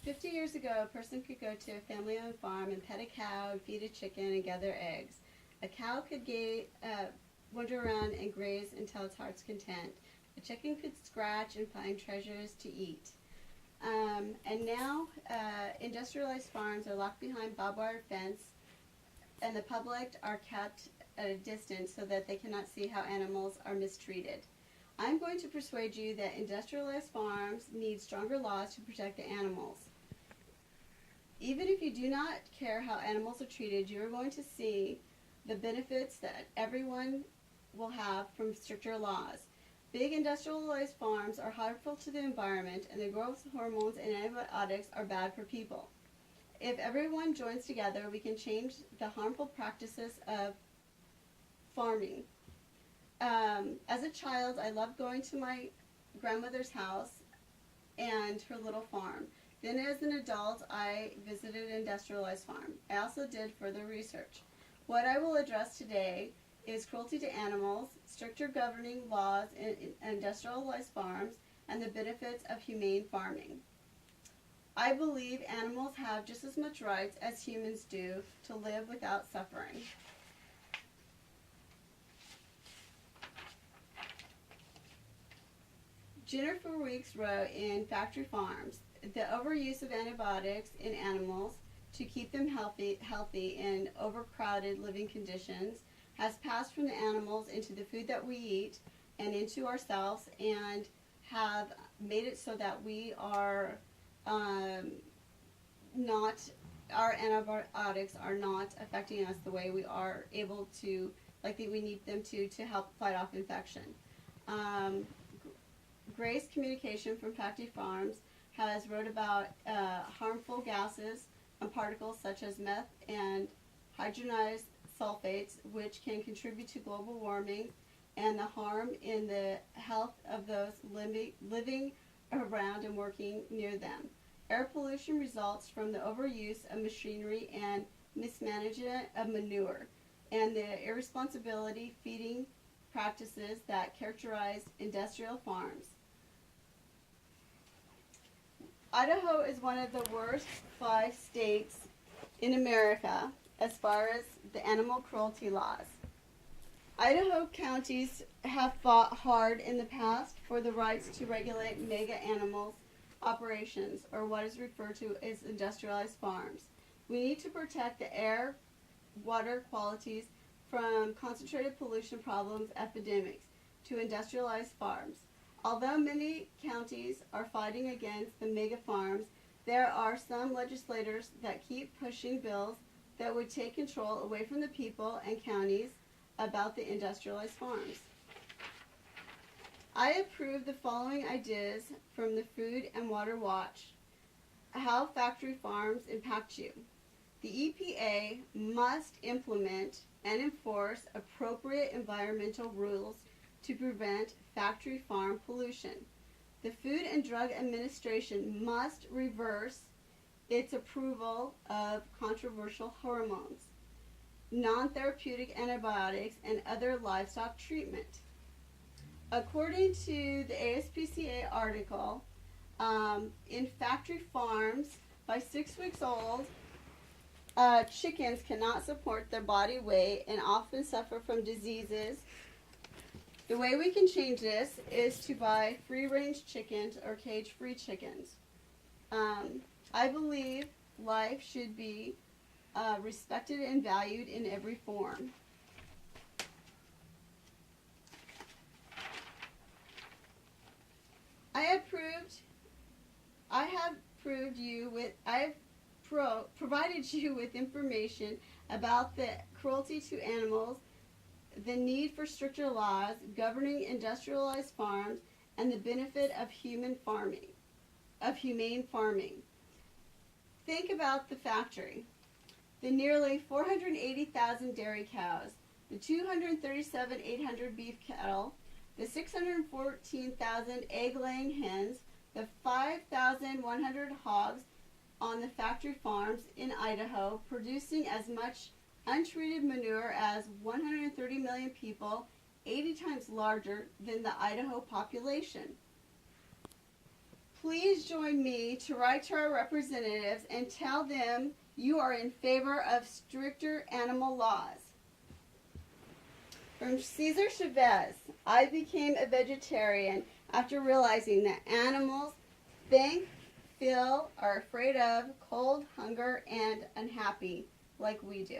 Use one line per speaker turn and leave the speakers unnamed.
50 years ago, a person could go to a family-owned farm and pet a cow and feed a chicken and gather eggs. A cow could wander around and graze until its heart's content. A chicken could scratch and find treasures to eat. And now, industrialized farms are locked behind barbed wire fence, and the public are kept at a distance so that they cannot see how animals are mistreated. I'm going to persuade you that industrialized farms need stronger laws to protect the animals. Even if you do not care how animals are treated, you are going to see the benefits that everyone will have from stricter laws. Big industrialized farms are harmful to the environment, and the growth hormones and antibiotics are bad for people. If everyone joins together, we can change the harmful practices of farming. As a child, I loved going to my grandmother's house and her little farm. Then as an adult, I visited an industrialized farm. I also did further research. What I will address today is cruelty to animals, stricter governing laws in industrialized farms, and the benefits of humane farming. I believe animals have just as much rights as humans do to live without suffering. Jennifer Weeks wrote in Factory Farms, the overuse of antibiotics in animals to keep them healthy in overcrowded living conditions has passed from the animals into the food that we eat and into ourselves, and have made it so that we are not, our antibiotics are not affecting us the way we are able to, like we need them to help fight off infection. Grace Communication from Factory Farms has wrote about harmful gases and particles such as meth and hydrogenized sulfates, which can contribute to global warming and the harm in the health of those living around and working near them. Air pollution results from the overuse of machinery and mismanagement of manure, and the irresponsibility feeding practices that characterize industrial farms. Idaho is one of the worst 5 states in America as far as the animal cruelty laws. Idaho counties have fought hard in the past for the rights to regulate mega animals operations, or what is referred to as industrialized farms. We need to protect the air, water qualities from concentrated pollution problems epidemics to industrialized farms. Although many counties are fighting against the mega farms, there are some legislators that keep pushing bills that would take control away from the people and counties about the industrialized farms. I approve the following ideas from the Food and Water Watch: how factory farms impact you. The EPA must implement and enforce appropriate environmental rules to prevent factory farm pollution. The Food and Drug Administration must reverse its approval of controversial hormones, non-therapeutic antibiotics, and other livestock treatment. According to the ASPCA article, in factory farms, by 6 weeks old, chickens cannot support their body weight and often suffer from diseases. The way we can change this is to buy free-range chickens or cage-free chickens. I believe life should be respected and valued in every form. I have provided you with information about the cruelty to animals, the need for stricter laws governing industrialized farms, and the benefit of humane farming. Think about the factory. The nearly 480,000 dairy cows, the 237,800 beef cattle, the 614,000 egg-laying hens, the 5,100 hogs on the factory farms in Idaho, producing as much untreated manure as 130 million people, 80 times larger than the Idaho population. Please join me to write to our representatives and tell them you are in favor of stricter animal laws. From Cesar Chavez, I became a vegetarian after realizing that animals think, feel, are afraid of cold, hunger, and unhappy like we do.